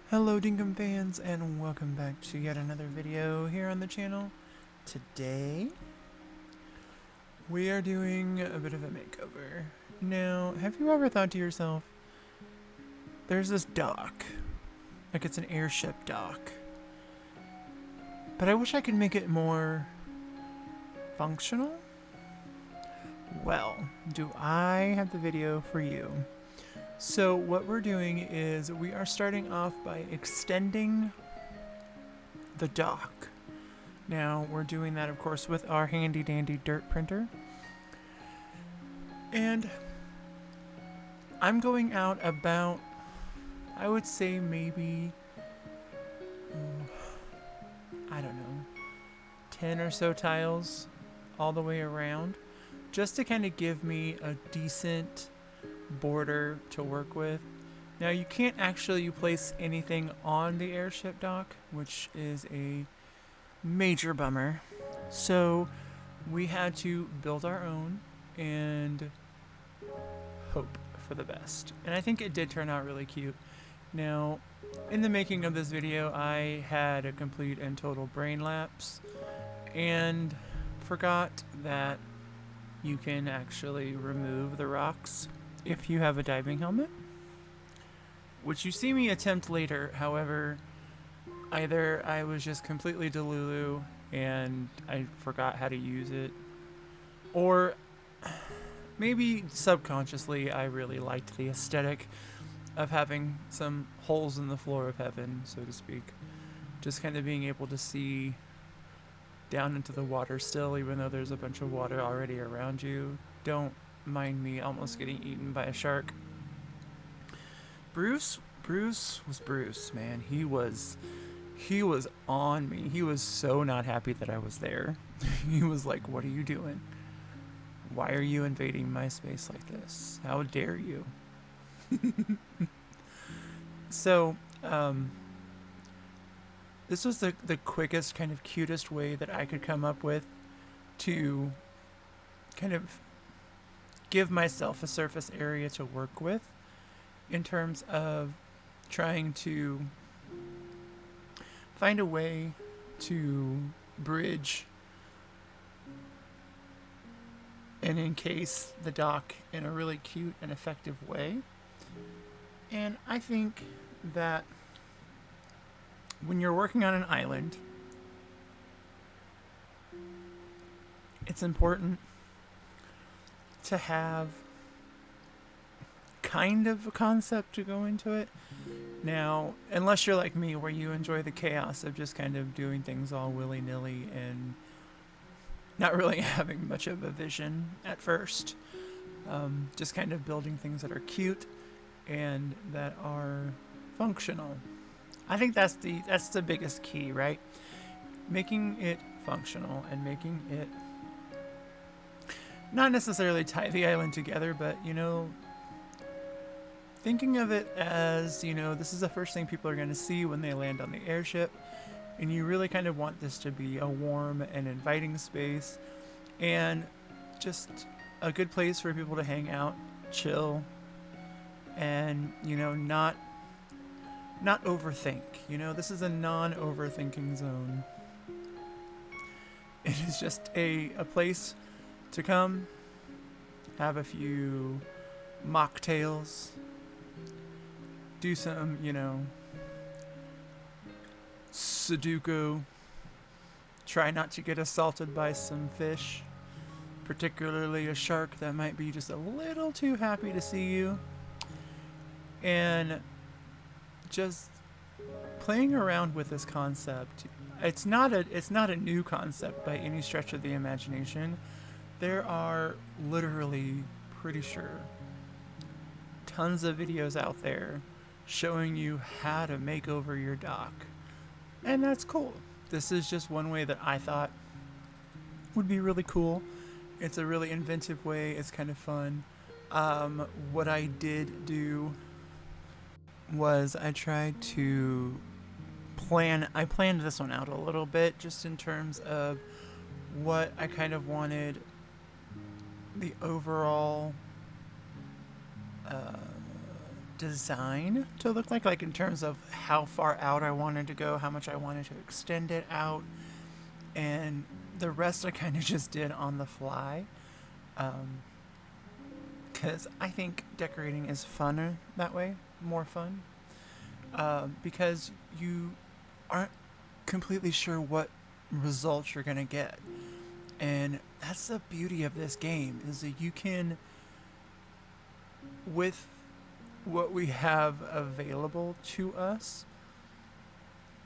Hello Dinkum fans, and welcome back to yet another video here on the channel. Today we are doing a bit of a makeover. Now, have you ever thought to yourself, there's this dock, like it's an airship dock, but I wish I could make it more functional? Well, do I have the video for you. So what we're doing is we are starting off by extending the dock. Now we're doing that, of course, with our handy dandy dirt printer. And I'm going out about, I would say maybe, I don't know, 10 or so tiles all the way around, just to kind of give me a decent border to work with. Now you can't actually place anything on the airship dock, which is a major bummer. So we had to build our own and hope for the best. And I think it did turn out really cute. Now, in the making of this video, I had a complete and total brain lapse and forgot that you can actually remove the rocks if you have a diving helmet, which you see me attempt later. However, either I was just completely delulu and I forgot how to use it, or maybe subconsciously I really liked the aesthetic of having some holes in the floor of heaven, so to speak. Just kind of being able to see down into the water still, even though there's a bunch of water already around you. Don't mind me almost getting eaten by a shark. Bruce was Bruce, man. He was on me. He was so not happy that I was there. He was like, "What are you doing? Why are you invading my space like this? How dare you?" So, this was the quickest, kind of cutest way that I could come up with to kind of give myself a surface area to work with in terms of trying to find a way to bridge and encase the dock in a really cute and effective way. And I think that when you're working on an island, it's important to have kind of a concept to go into it. Now, unless you're like me, where you enjoy the chaos of just kind of doing things all willy-nilly and not really having much of a vision at first, just kind of building things that are cute and that are functional. I think that's the biggest key, right? Making it functional and making it not necessarily tie the island together, but, you know, thinking of it as, you know, this is the first thing people are going to see when they land on the airship, and you really kind of want this to be a warm and inviting space and just a good place for people to hang out, chill, and, you know, not overthink. You know, this is a non-overthinking zone. It is just a place to come, have a few mocktails, do some, you know, Sudoku, try not to get assaulted by some fish, particularly a shark that might be just a little too happy to see you, and just playing around with this concept. It's not a new concept by any stretch of the imagination. There are literally, pretty sure, tons of videos out there showing you how to make over your dock. And that's cool. This is just one way that I thought would be really cool. It's a really inventive way. It's kind of fun. What I did do was I tried to I planned this one out a little bit, just in terms of what I kind of wanted the overall design to look like in terms of how far out I wanted to go, how much I wanted to extend it out, and the rest I kind of just did on the fly. Because I think decorating is funner that way, more fun. Because you aren't completely sure what results you're gonna get, and that's the beauty of this game, is that you can, with what we have available to us,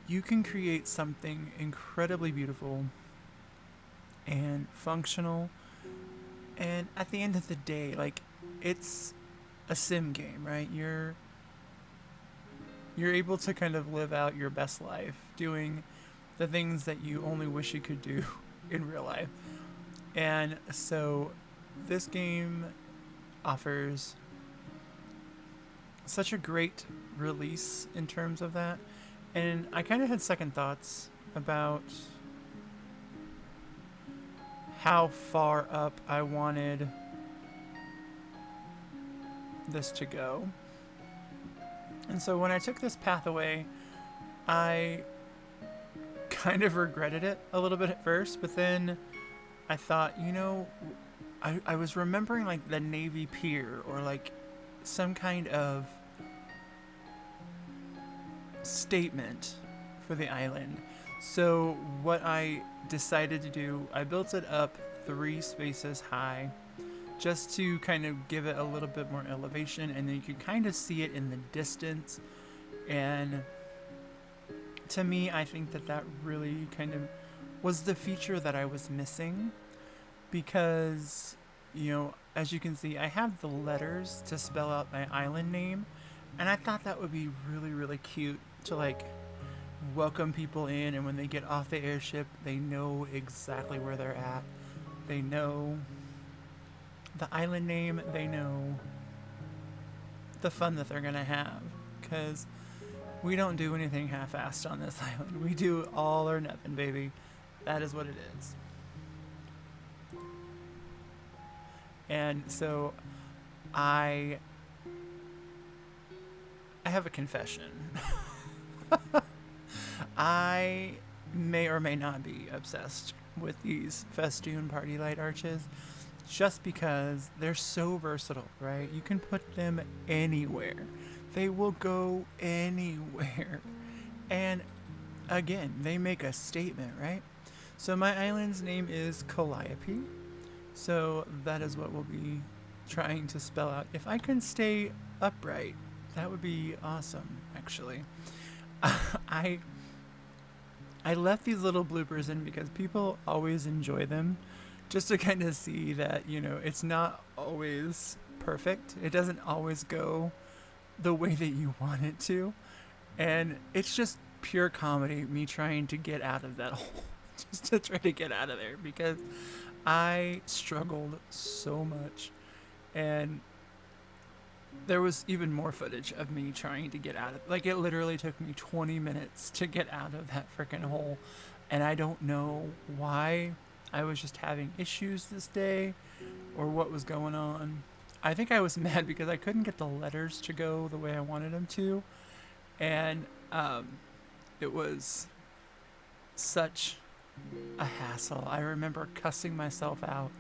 you can create something incredibly beautiful and functional. And at the end of the day, like, it's a sim game, right? You're able to kind of live out your best life doing the things that you only wish you could do in real life. And so this game offers such a great release in terms of that. And I kind of had second thoughts about how far up I wanted this to go. And so when I took this path away, I kind of regretted it a little bit at first, but then I thought, I was remembering like the Navy Pier, or like some kind of statement for the island. So what I decided to do, I built it up 3 spaces high, just to kind of give it a little bit more elevation, and then you could kind of see it in the distance. And to me, I think that really kind of was the feature that I was missing, because, as you can see, I have the letters to spell out my island name, and I thought that would be really, really cute to like welcome people in, and when they get off the airship, they know exactly where they're at. They know the island name, they know the fun that they're gonna have, because we don't do anything half-assed on this island. We do all or nothing, baby. That is what it is. And so I have a confession. I may or may not be obsessed with these festoon party light arches, just because they're so versatile, right? You can put them anywhere. They will go anywhere. And again, they make a statement, right? So my island's name is Calliope. So that is what we'll be trying to spell out. If I can stay upright, that would be awesome, actually. I left these little bloopers in because people always enjoy them, just to kind of see that, it's not always perfect. It doesn't always go the way that you want it to. And it's just pure comedy, me trying to get out of that hole. Just to try to get out of there, because I struggled so much. And there was even more footage of me trying to get out of, like, it literally took me 20 minutes to get out of that freaking hole. And I don't know why. I was just having issues this day, or what was going on. I think I was mad because I couldn't get the letters to go the way I wanted them to. And it was such a hassle. I remember cussing myself out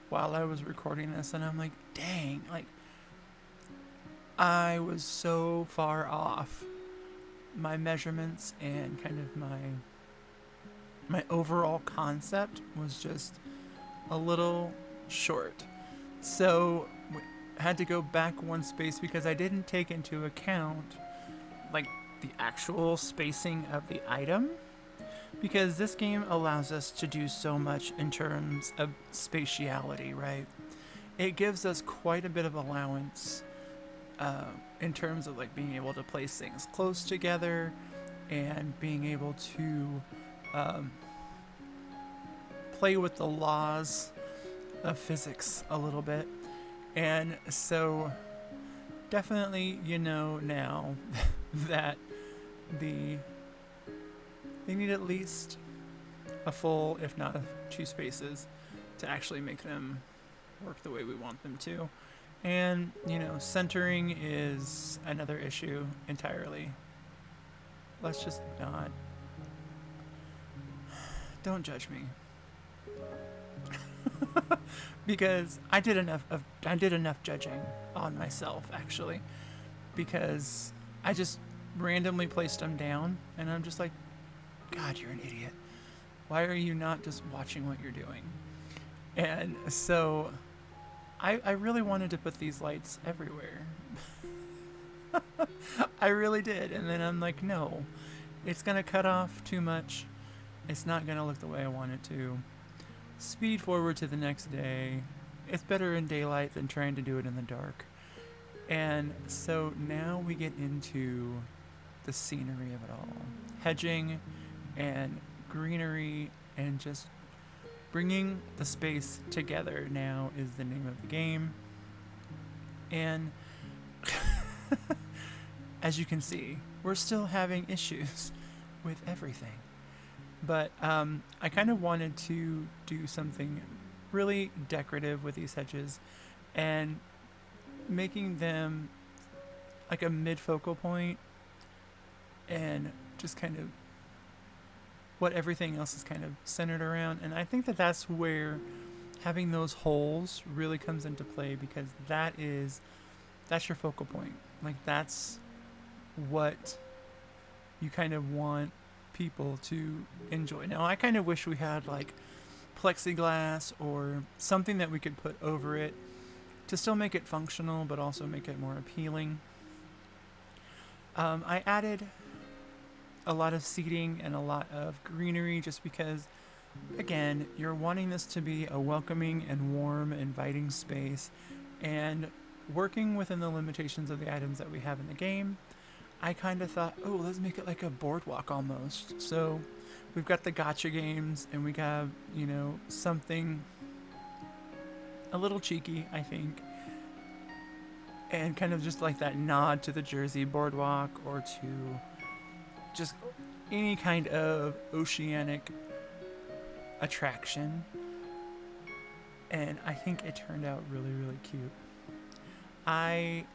while I was recording this, and I'm like, dang, like, I was so far off. My measurements and kind of my overall concept was just a little short. So I had to go back 1 space because I didn't take into account like the actual spacing of the item, because this game allows us to do so much in terms of spatiality, right? It gives us quite a bit of allowance in terms of like being able to place things close together and being able to play with the laws of physics a little bit. And so definitely now that they need at least a full, if not 2 spaces, to actually make them work the way we want them to. And, you know, centering is another issue entirely. Let's just not. Don't judge me. Because I did enough judging on myself, actually, because I just randomly placed them down, and I'm just like, God, you're an idiot. Why are you not just watching what you're doing? And so I really wanted to put these lights everywhere. I really did. And then I'm like, no, it's going to cut off too much. It's not going to look the way I want it to. Speed forward to the next day. It's better in daylight than trying to do it in the dark. And so now we get into the scenery of it all. Hedging and greenery and just bringing the space together now is the name of the game. And as you can see, we're still having issues with everything. But I kind of wanted to do something really decorative with these hedges and making them like a mid-focal point and just kind of what everything else is kind of centered around. And I think that that's where having those holes really comes into play, because that's your focal point. Like, that's what you kind of want people to enjoy. Now, I kind of wish we had like plexiglass or something that we could put over it to still make it functional but also make it more appealing. I added a lot of seating and a lot of greenery just because, again, you're wanting this to be a welcoming and warm, inviting space, and working within the limitations of the items that we have in the game. I kind of thought, oh, let's make it like a boardwalk almost. So we've got the gacha games, and we got, you know, something a little cheeky, I think, and kind of just like that nod to the Jersey boardwalk or to just any kind of oceanic attraction. And I think it turned out really, really cute. I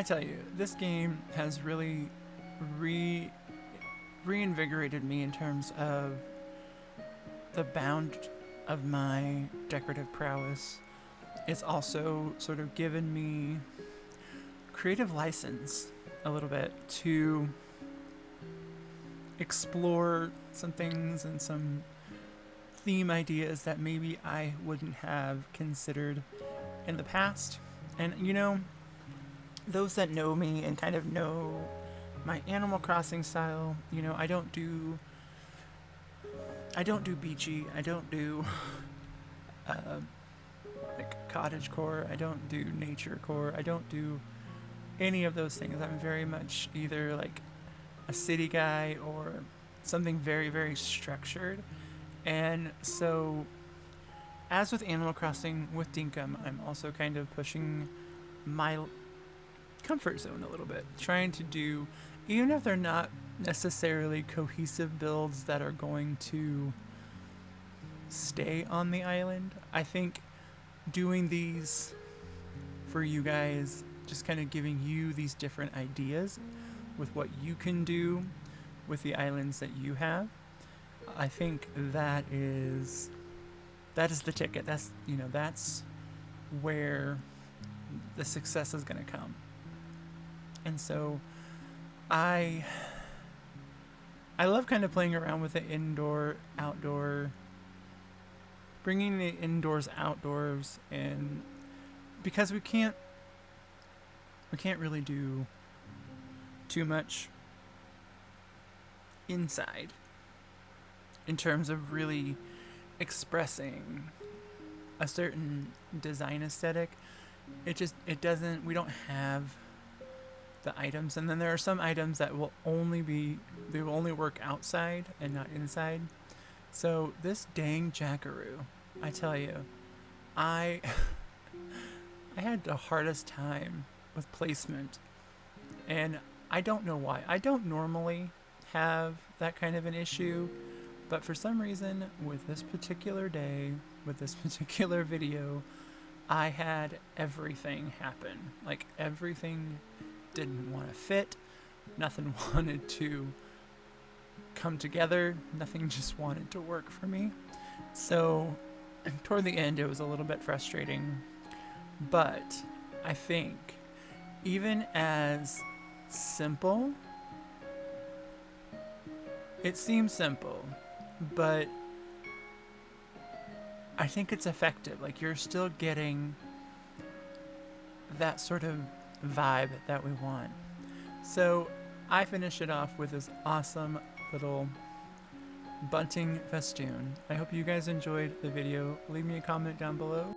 tell you, this game has really reinvigorated me in terms of the bound of my decorative prowess. It's also sort of given me creative license a little bit to explore some things and some theme ideas that maybe I wouldn't have considered in the past. And, you know, those that know me and kind of know my Animal Crossing style, you know, I don't do beachy, I don't do like cottagecore, I don't do naturecore, I don't do any of those things. I'm very much either like a city guy or something very, very structured. And so, as with Animal Crossing, with Dinkum, I'm also kind of pushing my comfort zone a little bit, trying to do, even if they're not necessarily cohesive builds that are going to stay on the island, I think doing these for you guys, just kind of giving you these different ideas with what you can do with the islands that you have, I think that is the ticket. That's, you know, that's where the success is going to come. And so I love kind of playing around with the indoor, outdoor, bringing the indoors, outdoors, and because we can't really do too much inside in terms of really expressing a certain design aesthetic. We don't have the items, and then there are some items that will only work outside and not inside. So this dang jackaroo, I tell you, I had the hardest time with placement, and I don't know why. I don't normally have that kind of an issue But for some reason, with this particular day, with this particular video, I had everything happen. Like, everything didn't want to fit, nothing wanted to come together, nothing just wanted to work for me. So, toward the end, it was a little bit frustrating, but I think even as simple, it seems simple, but I think it's effective. Like, you're still getting that sort of vibe that we want. So I finish it off with this awesome little bunting festoon. I hope you guys enjoyed the video. Leave me a comment down below.